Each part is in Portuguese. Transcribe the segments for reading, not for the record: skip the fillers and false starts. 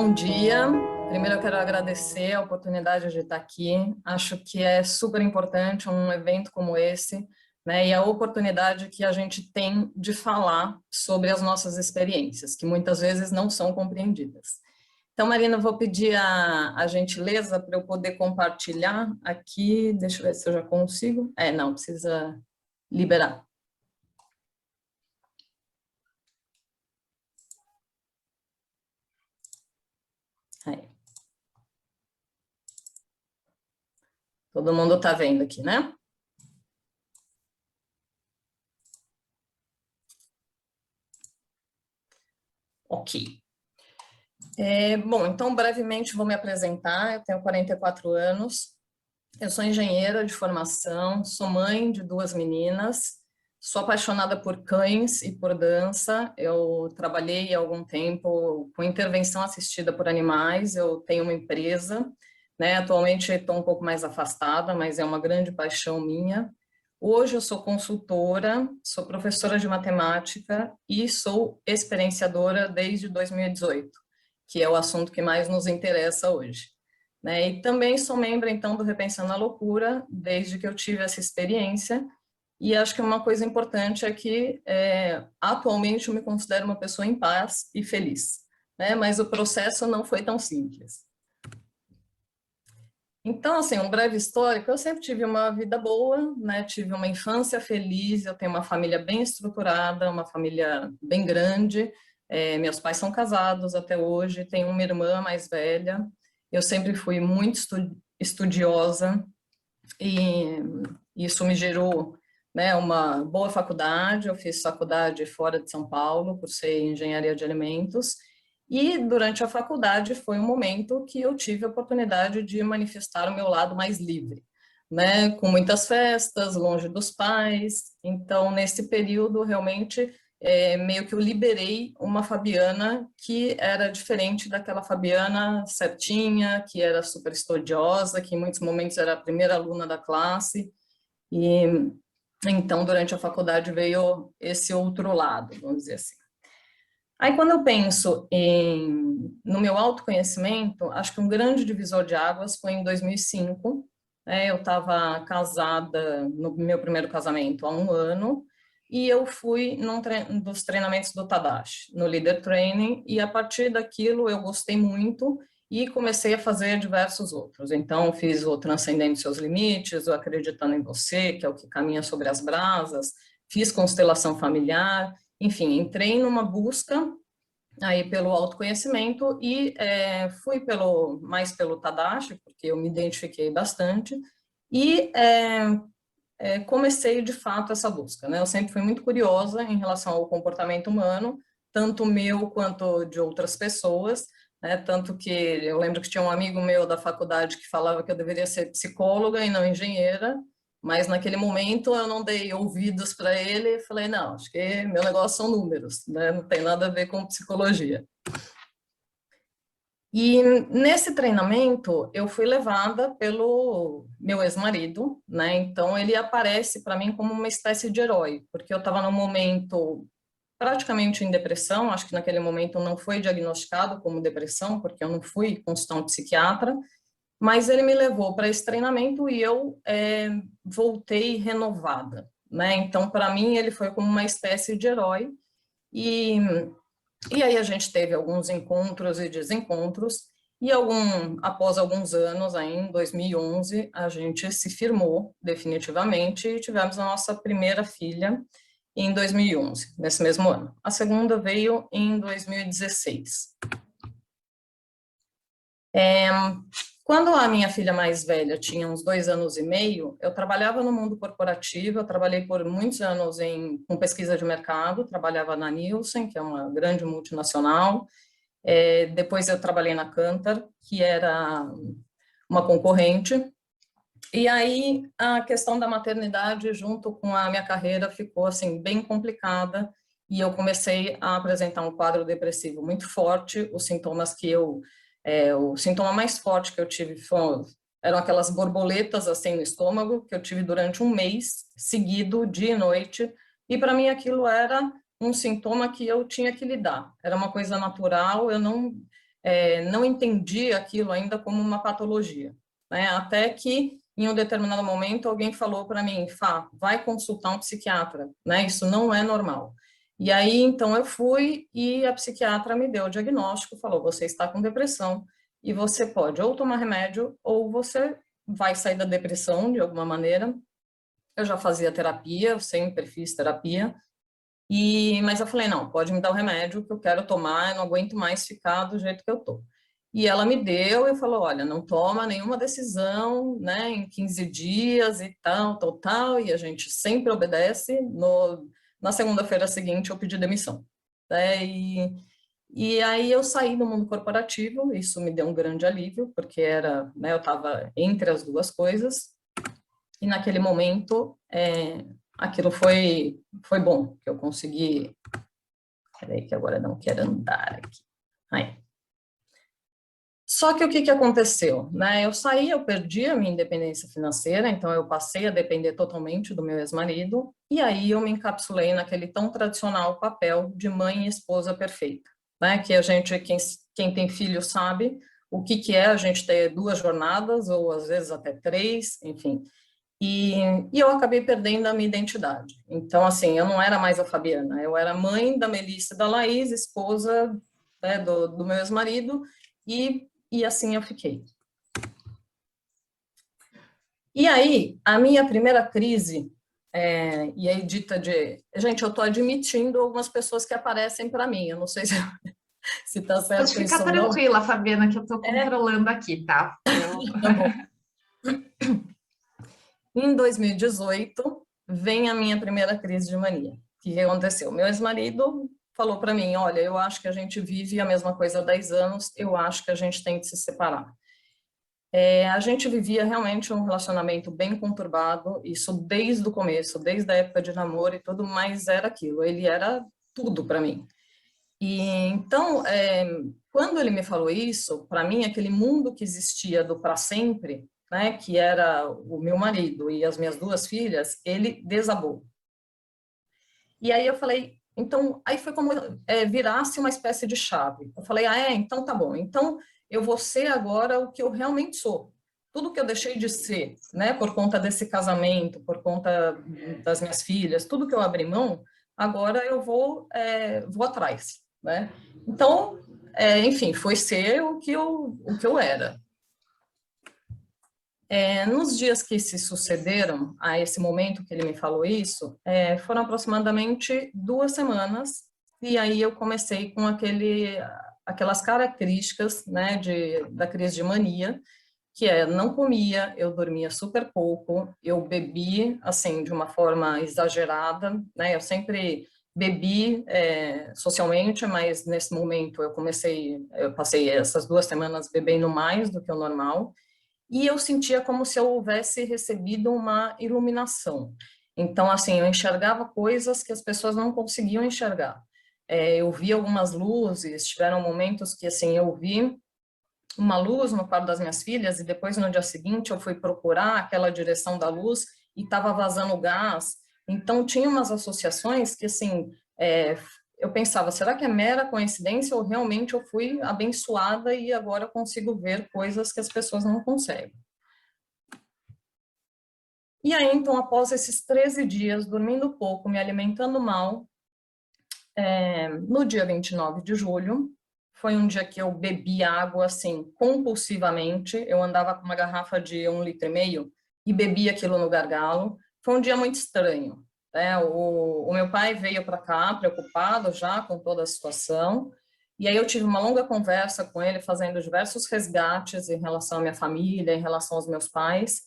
Bom dia. Primeiro eu quero agradecer a oportunidade de estar aqui. Acho que é super importante um evento como esse, né? E a oportunidade que a gente tem de falar sobre as nossas experiências, que muitas vezes não são compreendidas. Então, Marina, eu vou pedir a gentileza para eu poder compartilhar aqui. Deixa eu ver se eu já consigo. Não, precisa liberar. Aí. Todo mundo está vendo aqui, né? Ok. Bom, então brevemente vou me apresentar. Eu tenho 44 anos, eu sou engenheira de formação, sou mãe de 2 meninas, sou apaixonada por cães e por dança. Eu trabalhei há algum tempo com intervenção assistida por animais, eu tenho uma empresa, né? Atualmente estou um pouco mais afastada, mas é uma grande paixão minha. Hoje eu sou consultora, sou professora de matemática e sou experienciadora desde 2018, que é o assunto que mais nos interessa hoje, né? E também sou membro, então, do Repensando a Loucura, desde que eu tive essa experiência, e acho que uma coisa importante é que, atualmente, eu me considero uma pessoa em paz e feliz, né? Mas o processo não foi tão simples. Então, assim, um breve histórico, eu sempre tive uma vida boa, né? Tive uma infância feliz, eu tenho uma família bem estruturada, uma família bem grande, meus pais são casados até hoje, tenho uma irmã mais velha, eu sempre fui muito estudiosa e isso me gerou, né, uma boa faculdade. Eu fiz faculdade fora de São Paulo, por ser engenharia de alimentos, e durante a faculdade foi um momento que eu tive a oportunidade de manifestar o meu lado mais livre, né, com muitas festas, longe dos pais. Então, nesse período, realmente, meio que eu liberei uma Fabiana que era diferente daquela Fabiana certinha, que era super estudiosa, que em muitos momentos era a primeira aluna da classe. E então, durante a faculdade, veio esse outro lado, vamos dizer assim. Aí, quando eu penso no meu autoconhecimento, acho que um grande divisor de águas foi em 2005. Eu estava casada no meu primeiro casamento há 1 ano, e eu fui num dos treinamentos do Tadashi, no Leader Training, e a partir daquilo eu gostei muito e comecei a fazer diversos outros. Então, fiz o Transcendendo Seus Limites, o Acreditando em Você, que é o que caminha sobre as brasas, fiz constelação familiar. Enfim, entrei numa busca aí pelo autoconhecimento e fui mais pelo Tadashi, porque eu me identifiquei bastante, e comecei de fato essa busca, né? Eu sempre fui muito curiosa em relação ao comportamento humano, tanto meu quanto de outras pessoas, né? Tanto que eu lembro que tinha um amigo meu da faculdade que falava que eu deveria ser psicóloga e não engenheira, mas naquele momento eu não dei ouvidos para ele e falei, não, acho que meu negócio são números, né? Não tem nada a ver com psicologia. E nesse treinamento eu fui levada pelo meu ex-marido, né? Então ele aparece para mim como uma espécie de herói, porque eu estava num momento praticamente em depressão. Acho que naquele momento não foi diagnosticado como depressão, porque eu não fui consultar um psiquiatra, mas ele me levou para esse treinamento e eu voltei renovada, né? Então para mim ele foi como uma espécie de herói. E aí a gente teve alguns encontros e desencontros, e após alguns anos, aí em 2011, a gente se firmou definitivamente e tivemos a nossa primeira filha em 2011, nesse mesmo ano. A segunda veio em 2016. Quando a minha filha mais velha tinha uns 2 anos e meio, eu trabalhava no mundo corporativo. Eu trabalhei por muitos anos com pesquisa de mercado, trabalhava na Nielsen, que é uma grande multinacional. Depois eu trabalhei na Kantar, que era uma concorrente. E aí a questão da maternidade junto com a minha carreira ficou assim bem complicada, e eu comecei a apresentar um quadro depressivo muito forte. Os sintomas o sintoma mais forte que eu tive eram aquelas borboletas assim no estômago, que eu tive durante 1 mês seguido, dia e noite, e para mim aquilo era um sintoma que eu tinha que lidar. Era uma coisa natural, eu não não entendi aquilo ainda como uma patologia, né? Até que, em um determinado momento, alguém falou para mim, Fá, vai consultar um psiquiatra, né? Isso não é normal. E aí, então, eu fui e a psiquiatra me deu o diagnóstico, falou, você está com depressão e você pode ou tomar remédio ou você vai sair da depressão de alguma maneira. Eu já fazia terapia, eu sempre fiz terapia, mas eu falei, não, pode me dar o remédio que eu quero tomar, eu não aguento mais ficar do jeito que eu tô. E ela me deu e falou, olha, não toma nenhuma decisão, né, em 15 dias e tal, tal, tal, e a gente sempre obedece. Na segunda-feira seguinte eu pedi demissão, né, e aí eu saí do mundo corporativo, isso me deu um grande alívio, porque era, né, eu estava entre as duas coisas, e naquele momento aquilo foi bom, que eu consegui. Peraí, que agora não quero andar aqui. Aí. Só que o que aconteceu? Né? Eu saí, eu perdi a minha independência financeira, então eu passei a depender totalmente do meu ex-marido, e aí eu me encapsulei naquele tão tradicional papel de mãe e esposa perfeita, né? Que a gente, quem tem filho sabe que é a gente ter duas jornadas, ou às vezes até três, enfim. E eu acabei perdendo a minha identidade. Então, assim, eu não era mais a Fabiana, eu era mãe da Melissa e da Laís, esposa, né, do meu ex-marido, e assim eu fiquei. E aí, a minha primeira crise, e aí dita de... Gente, eu estou admitindo algumas pessoas que aparecem para mim, eu não sei se está Pode certo ficar isso ou não. tranquila, Fabiana, que eu estou É, controlando aqui, tá? tá bom. Em 2018, vem a minha primeira crise de mania. O que aconteceu? Meu ex-marido falou para mim, olha, eu acho que a gente vive a mesma coisa há 10 anos, eu acho que a gente tem que se separar. A gente vivia realmente um relacionamento bem conturbado, isso desde o começo, desde a época de namoro e tudo, mas era aquilo, ele era tudo para mim. E então, quando ele me falou isso, para mim, aquele mundo que existia do para sempre, né, que era o meu marido e as minhas duas filhas, ele desabou. E aí eu falei, então, aí foi como virasse uma espécie de chave. Eu falei, então tá bom. Então eu vou ser agora o que eu realmente sou. Tudo que eu deixei de ser, né, por conta desse casamento, por conta das minhas filhas, tudo que eu abri mão, agora eu vou atrás, né? Então, enfim, foi ser o que eu era. Nos dias que se sucederam a esse momento que ele me falou isso, foram aproximadamente 2 semanas, e aí eu comecei com aquelas características, né, da crise de mania, que não comia, eu dormia super pouco, eu bebi, assim, de uma forma exagerada, né, eu sempre bebi socialmente, mas nesse momento eu passei essas 2 semanas bebendo mais do que o normal, e eu sentia como se eu houvesse recebido uma iluminação. Então, assim, eu enxergava coisas que as pessoas não conseguiam enxergar. Eu vi algumas luzes, tiveram momentos que, assim, eu vi uma luz no quarto das minhas filhas e depois, no dia seguinte, eu fui procurar aquela direção da luz e estava vazando gás. Então, tinha umas associações que, assim, eu pensava, será que é mera coincidência ou realmente eu fui abençoada e agora eu consigo ver coisas que as pessoas não conseguem? E aí, então, após esses 13 dias, dormindo pouco, me alimentando mal, no dia 29 de julho, foi um dia que eu bebi água, assim, compulsivamente. Eu andava com uma garrafa de 1,5 litro e bebia aquilo no gargalo. Foi um dia muito estranho, né? O meu pai veio para cá, preocupado já com toda a situação, e aí eu tive uma longa conversa com ele, fazendo diversos resgates em relação à minha família, em relação aos meus pais.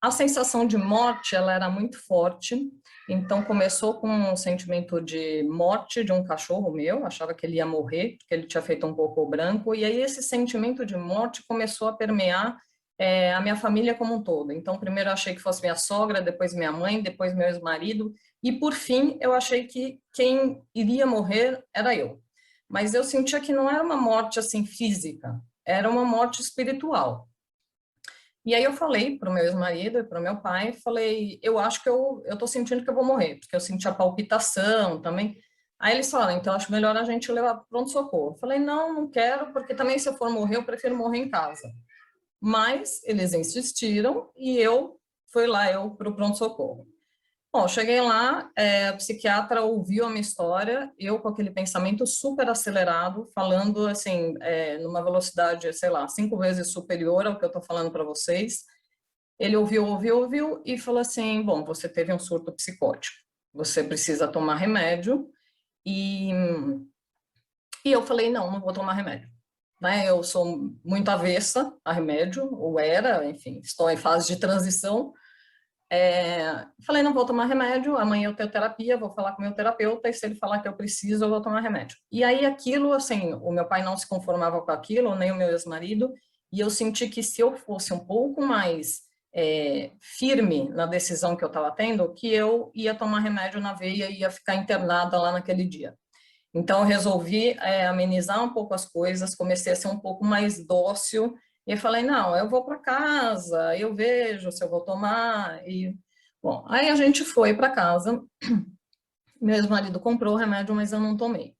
A sensação de morte, ela era muito forte, então começou com um sentimento de morte de um cachorro meu, achava que ele ia morrer, porque ele tinha feito um cocô branco, e aí esse sentimento de morte começou a permear a minha família como um todo. Então, primeiro eu achei que fosse minha sogra, depois minha mãe, depois meu ex-marido, e por fim eu achei que quem iria morrer era eu. Mas eu sentia que não era uma morte assim física, era uma morte espiritual. E aí eu falei para o meu ex-marido e para o meu pai, falei, eu acho que eu tô sentindo que eu vou morrer, porque eu senti a palpitação também. Aí eles falaram, então acho melhor a gente levar para pronto-socorro. Eu falei, não, não quero, porque também se eu for morrer, eu prefiro morrer em casa. Mas eles insistiram e eu fui lá, eu para o pronto-socorro. Bom, cheguei lá, a psiquiatra ouviu a minha história, eu com aquele pensamento super acelerado, falando assim, numa velocidade, sei lá, 5 vezes superior ao que eu estou falando para vocês. Ele ouviu e falou assim, bom, você teve um surto psicótico, você precisa tomar remédio. E, e eu falei, não, não vou tomar remédio. Né? Eu sou muito avessa a remédio, ou era, enfim, estou em fase de transição. Falei, não vou tomar remédio, amanhã eu tenho terapia, vou falar com o meu terapeuta, e se ele falar que eu preciso, eu vou tomar remédio. E aí aquilo, assim, o meu pai não se conformava com aquilo, nem o meu ex-marido, e eu senti que se eu fosse um pouco mais firme na decisão que eu estava tendo, que eu ia tomar remédio na veia e ia ficar internada lá naquele dia. Então, eu resolvi amenizar um pouco as coisas, comecei a ser um pouco mais dócil, e eu falei, não, eu vou para casa, eu vejo se eu vou tomar, e... Bom, aí a gente foi para casa, meu ex-marido comprou o remédio, mas eu não tomei.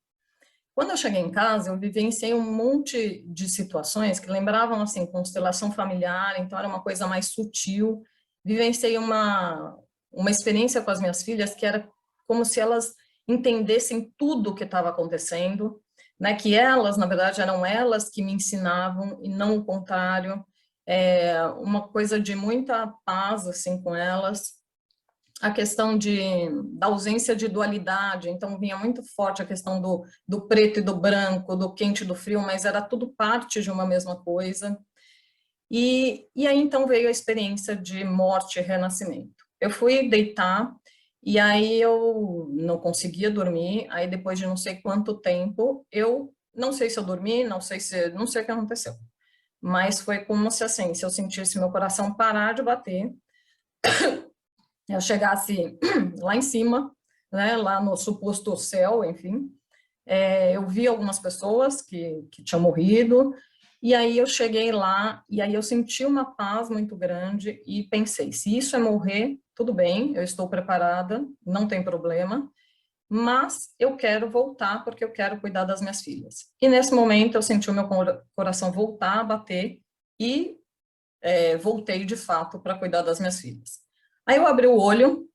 Quando eu cheguei em casa, eu vivenciei um monte de situações que lembravam, assim, constelação familiar, então era uma coisa mais sutil. Vivenciei uma experiência com as minhas filhas que era como se elas entendessem tudo o que estava acontecendo, né? Que elas, na verdade, eram elas que me ensinavam e não o contrário. Uma coisa de muita paz, assim, com elas, a questão da ausência de dualidade, então vinha muito forte a questão do preto e do branco, do quente e do frio, mas era tudo parte de uma mesma coisa. E aí então veio a experiência de morte e renascimento. Eu fui deitar e aí eu não conseguia dormir, aí depois de não sei quanto tempo, eu não sei se eu dormi, não sei o que aconteceu, mas foi como se assim, se eu sentisse meu coração parar de bater, eu chegasse lá em cima, né, lá no suposto céu, enfim, eu vi algumas pessoas que tinham morrido, e aí eu cheguei lá, e aí eu senti uma paz muito grande, e pensei, se isso é morrer, tudo bem, eu estou preparada, não tem problema, mas eu quero voltar porque eu quero cuidar das minhas filhas. E nesse momento eu senti o meu coração voltar a bater, e voltei de fato para cuidar das minhas filhas. Aí eu abri o olho,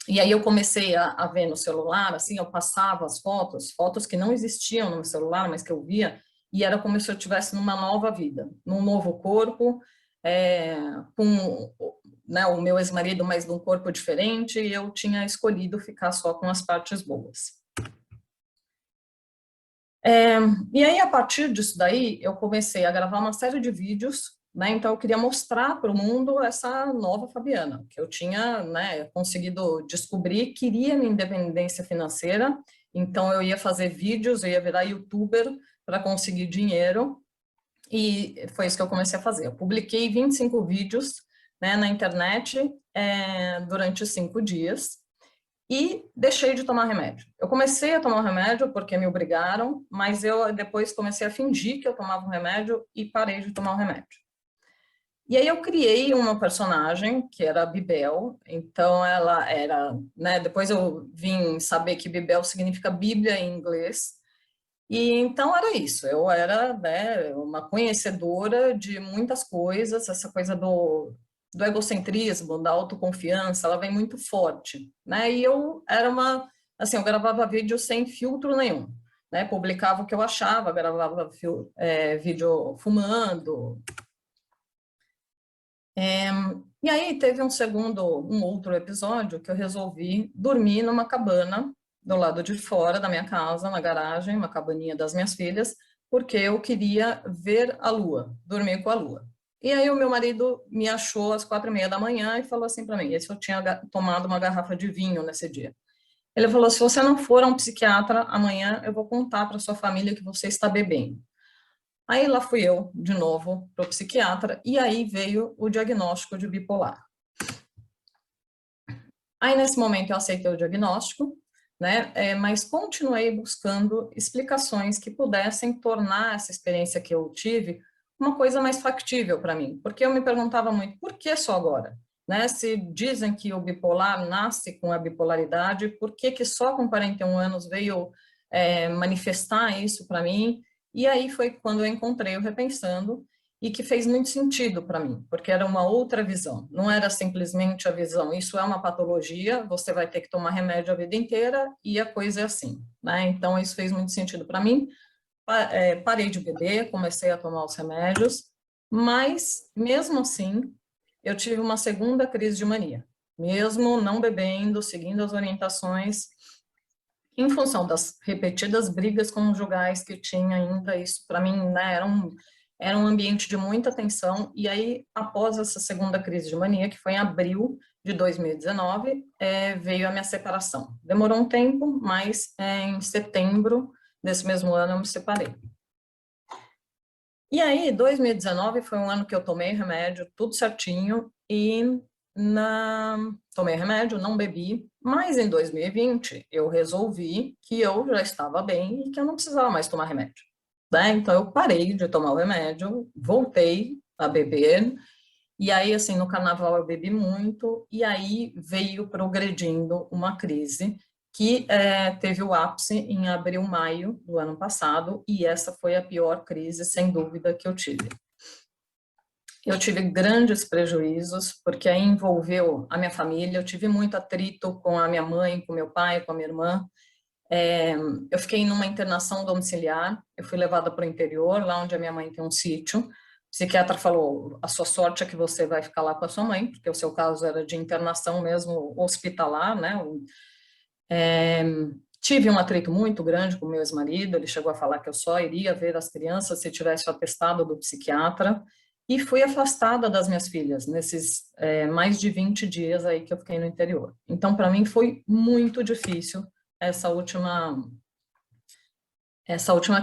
e aí eu comecei a ver no celular, assim, eu passava as fotos que não existiam no meu celular, mas que eu via, e era como se eu estivesse numa nova vida, num novo corpo, com, né, o meu ex-marido, mas num corpo diferente, e eu tinha escolhido ficar só com as partes boas. E aí, a partir disso daí, eu comecei a gravar uma série de vídeos, né? Então, eu queria mostrar para o mundo essa nova Fabiana, que eu tinha, né, conseguido descobrir, queria minha independência financeira, então eu ia fazer vídeos, eu ia virar youtuber para conseguir dinheiro, e foi isso que eu comecei a fazer. Eu publiquei 25 vídeos, né, na internet, durante 5 dias, e deixei de tomar remédio. Eu comecei a tomar o remédio porque me obrigaram, mas eu depois comecei a fingir que eu tomava o remédio e parei de tomar o remédio. E aí eu criei uma personagem que era a Bibel, então ela era, né, depois eu vim saber que Bibel significa Bíblia em inglês, e então era isso, eu era, né, uma conhecedora de muitas coisas, essa coisa do egocentrismo, da autoconfiança, ela vem muito forte, né, e eu era assim, eu gravava vídeo sem filtro nenhum, né, publicava o que eu achava, gravava vídeo fumando, e aí teve um outro episódio que eu resolvi dormir numa cabana do lado de fora da minha casa, na garagem, uma cabaninha das minhas filhas, porque eu queria ver a lua, dormir com a lua. E aí o meu marido me achou às 4:30 da manhã e falou assim para mim, esse eu tinha tomado uma garrafa de vinho nesse dia. Ele falou, se você não for a um psiquiatra, amanhã eu vou contar para sua família que você está bebendo. Aí lá fui eu, de novo, para o psiquiatra, e aí veio o diagnóstico de bipolar. Aí, nesse momento, eu aceitei o diagnóstico, né, mas continuei buscando explicações que pudessem tornar essa experiência que eu tive uma coisa mais factível para mim, porque eu me perguntava muito, por que só agora? né? Se dizem que o bipolar nasce com a bipolaridade, por que que só com 41 anos veio manifestar isso para mim? E aí foi quando eu encontrei o Repensando, e que fez muito sentido para mim, porque era uma outra visão, não era simplesmente a visão, isso é uma patologia, você vai ter que tomar remédio a vida inteira, e a coisa é assim, né? Então, isso fez muito sentido para mim. Parei de beber, comecei a tomar os remédios, mas, mesmo assim, eu tive uma segunda crise de mania, mesmo não bebendo, seguindo as orientações, em função das repetidas brigas conjugais que tinha ainda, isso para mim, né, era um ambiente de muita tensão, e aí, após essa segunda crise de mania, que foi em abril de 2019, veio a minha separação. Demorou um tempo, mas em setembro desse mesmo ano eu me separei. E aí, 2019 foi um ano que eu tomei remédio, tudo certinho, e tomei remédio, não bebi, mas em 2020 eu resolvi que eu já estava bem e que eu não precisava mais tomar remédio, né? Então eu parei de tomar o remédio, voltei a beber, e aí assim, no carnaval eu bebi muito, e aí veio progredindo uma crise que teve o ápice em abril, maio do ano passado, e essa foi a pior crise, sem dúvida, que eu tive. Eu tive grandes prejuízos, porque aí envolveu a minha família, eu tive muito atrito com a minha mãe, com meu pai, com a minha irmã. Eu fiquei numa internação domiciliar, eu fui levada para o interior, lá onde a minha mãe tem um sítio. O psiquiatra falou, a sua sorte é que você vai ficar lá com a sua mãe, porque o seu caso era de internação mesmo hospitalar, né? Tive um atrito muito grande com meu ex-marido, ele chegou a falar que eu só iria ver as crianças se tivesse o atestado do psiquiatra, e fui afastada das minhas filhas nesses mais de 20 dias aí que eu fiquei no interior. Então, para mim, foi muito difícil essa última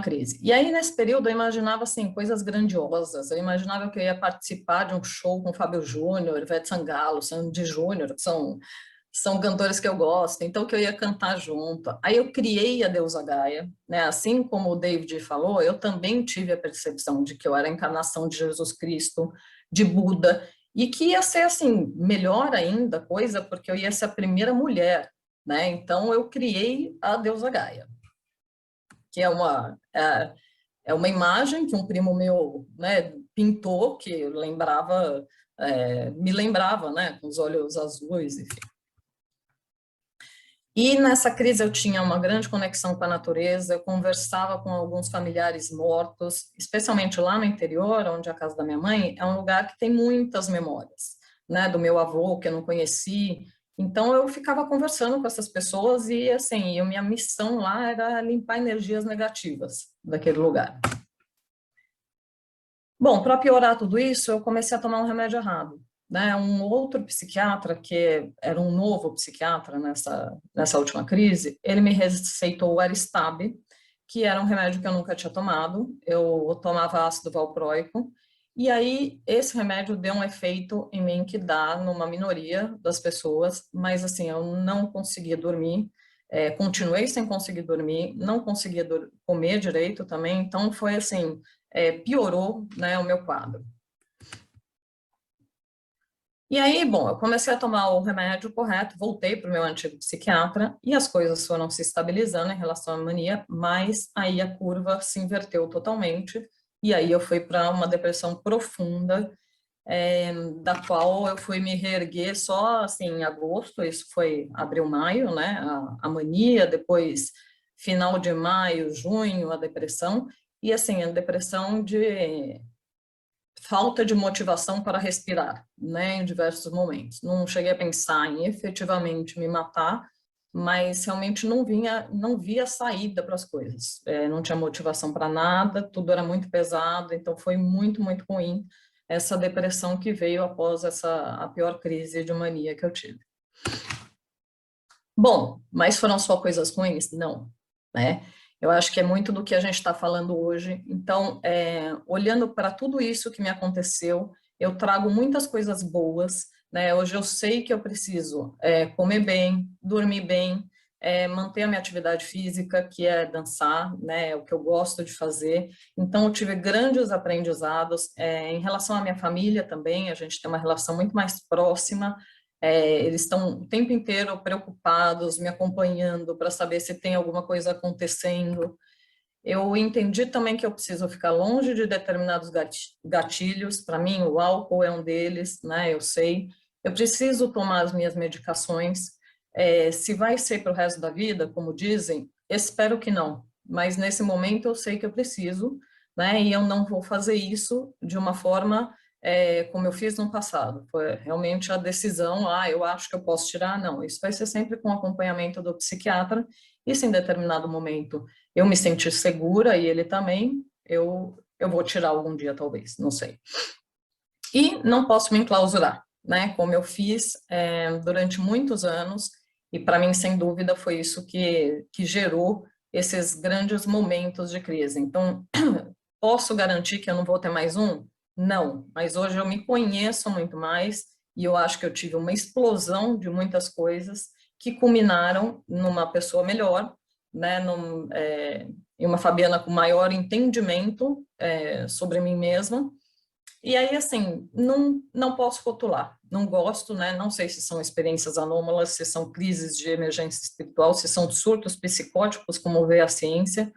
crise. E aí, nesse período, eu imaginava, assim, coisas grandiosas. Eu imaginava que eu ia participar de um show com Fábio Júnior, Ivete Sangalo, Sandy Júnior, que são cantores que eu gosto, então que eu ia cantar junto. Aí eu criei a Deusa Gaia, né? Assim como o David falou, eu também tive a percepção de que eu era a encarnação de Jesus Cristo, de Buda, e que ia ser, assim, melhor ainda a coisa, porque eu ia ser a primeira mulher, né? Então eu criei a Deusa Gaia, que é uma imagem que um primo meu, né, pintou, que lembrava, me lembrava, né, com os olhos azuis, enfim. E nessa crise eu tinha uma grande conexão com a natureza, eu conversava com alguns familiares mortos, especialmente lá no interior, onde é a casa da minha mãe, é um lugar que tem muitas memórias, né, do meu avô, que eu não conheci. Então eu ficava conversando com essas pessoas e, assim, a minha missão lá era limpar energias negativas daquele lugar. Bom, para piorar tudo isso, eu comecei a tomar um remédio errado, né? Um outro psiquiatra, que era um novo psiquiatra nessa última crise, ele me receitou o Aristab, que era um remédio que eu nunca tinha tomado. Eu tomava ácido valproico, e aí esse remédio deu um efeito em mim que dá numa minoria das pessoas, mas assim, eu não conseguia dormir, continuei sem conseguir dormir, não conseguia comer direito também, então foi assim, piorou, né, o meu quadro. E aí, bom, eu comecei a tomar o remédio correto, voltei para o meu antigo psiquiatra e as coisas foram se estabilizando em relação à mania, mas aí a curva se inverteu totalmente e aí eu fui para uma depressão profunda, da qual eu fui me reerguer só assim em agosto, isso foi abril, maio, né, a mania, depois final de maio, junho, a depressão, e assim, a depressão de falta de motivação para respirar, né, em diversos momentos. Não cheguei a pensar em efetivamente me matar, mas realmente não via saída para as coisas. Não tinha motivação para nada, tudo era muito pesado, então foi muito, muito ruim essa depressão que veio após a pior crise de mania que eu tive. Bom, mas foram só coisas ruins? Não, né? Eu acho que é muito do que a gente está falando hoje. Então, olhando para tudo isso que me aconteceu, eu trago muitas coisas boas, né? Hoje eu sei que eu preciso comer bem, dormir bem, manter a minha atividade física, que é dançar, né, é o que eu gosto de fazer. Então, eu tive grandes aprendizados. Em relação à minha família também, a gente tem uma relação muito mais próxima. Eles estão o tempo inteiro preocupados, me acompanhando para saber se tem alguma coisa acontecendo. Eu entendi também que eu preciso ficar longe de determinados gatilhos. Para mim, o álcool é um deles, né? Eu sei. Eu preciso tomar as minhas medicações. Se vai ser para o resto da vida, como dizem, espero que não. Mas nesse momento eu sei que eu preciso, né? E eu não vou fazer isso de uma forma como eu fiz no passado. Foi realmente a decisão, eu acho que eu posso tirar. Não, isso vai ser sempre com acompanhamento do psiquiatra. E se em determinado momento eu me sentir segura e ele também, eu vou tirar algum dia, talvez, não sei. E não posso me enclausurar, né? Como eu fiz durante muitos anos, e para mim, sem dúvida, foi isso que gerou esses grandes momentos de crise. Então, posso garantir que eu não vou ter mais um? Não, mas hoje eu me conheço muito mais e eu acho que eu tive uma explosão de muitas coisas que culminaram numa pessoa melhor, né, em uma Fabiana com maior entendimento sobre mim mesma. E aí, assim, não posso rotular, não gosto, né, não sei se são experiências anômalas, se são crises de emergência espiritual, se são surtos psicóticos, como vê a ciência,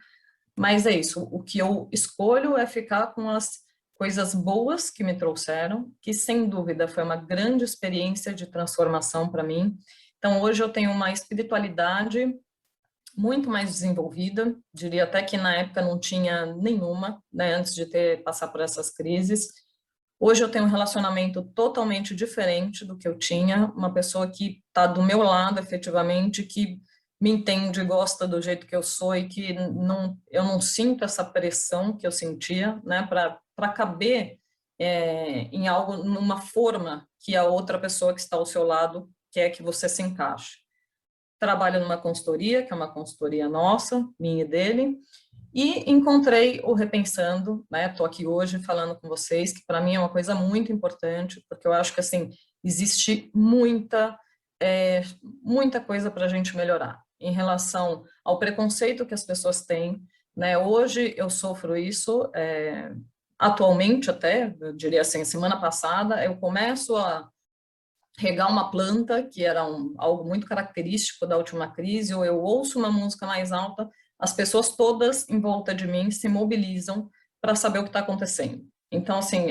mas é isso, o que eu escolho é ficar com as coisas boas que me trouxeram, que sem dúvida foi uma grande experiência de transformação para mim. Então, hoje eu tenho uma espiritualidade muito mais desenvolvida, diria até que na época não tinha nenhuma, né, antes de passar por essas crises. Hoje eu tenho um relacionamento totalmente diferente do que eu tinha, uma pessoa que está do meu lado efetivamente, que me entende, gosta do jeito que eu sou e que eu não sinto essa pressão que eu sentia, né, para caber em algo, numa forma que a outra pessoa que está ao seu lado quer que você se encaixe. Trabalho numa consultoria, que é uma consultoria nossa, minha e dele, e encontrei o Repensando, né? Estou aqui hoje falando com vocês, que para mim é uma coisa muito importante, porque eu acho que assim existe muita coisa para a gente melhorar em relação ao preconceito que as pessoas têm, né? Hoje eu sofro isso, atualmente até, eu diria assim, semana passada eu começo a regar uma planta, que era algo muito característico da última crise, ou eu ouço uma música mais alta, as pessoas todas em volta de mim se mobilizam para saber o que está acontecendo. Então, assim,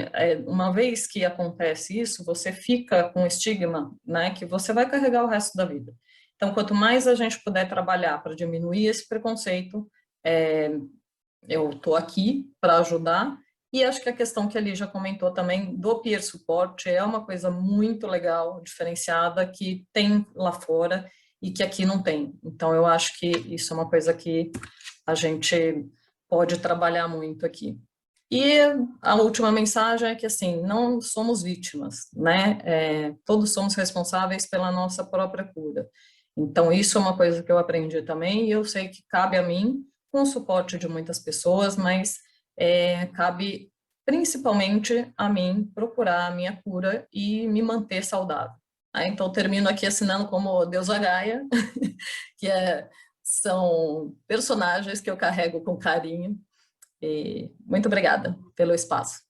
uma vez que acontece isso, você fica com estigma, né, que você vai carregar o resto da vida. Então, quanto mais a gente puder trabalhar para diminuir esse preconceito, eu estou aqui para ajudar. E acho que a questão que a Lígia comentou também do peer support é uma coisa muito legal, diferenciada, que tem lá fora e que aqui não tem. Então, eu acho que isso é uma coisa que a gente pode trabalhar muito aqui. E a última mensagem é que, assim, não somos vítimas, né? Todos somos responsáveis pela nossa própria cura. Então, isso é uma coisa que eu aprendi também e eu sei que cabe a mim, com o suporte de muitas pessoas, mas cabe principalmente a mim procurar a minha cura e me manter saudável. Então, termino aqui assinando como Deusa Gaia, que são personagens que eu carrego com carinho. E muito obrigada pelo espaço.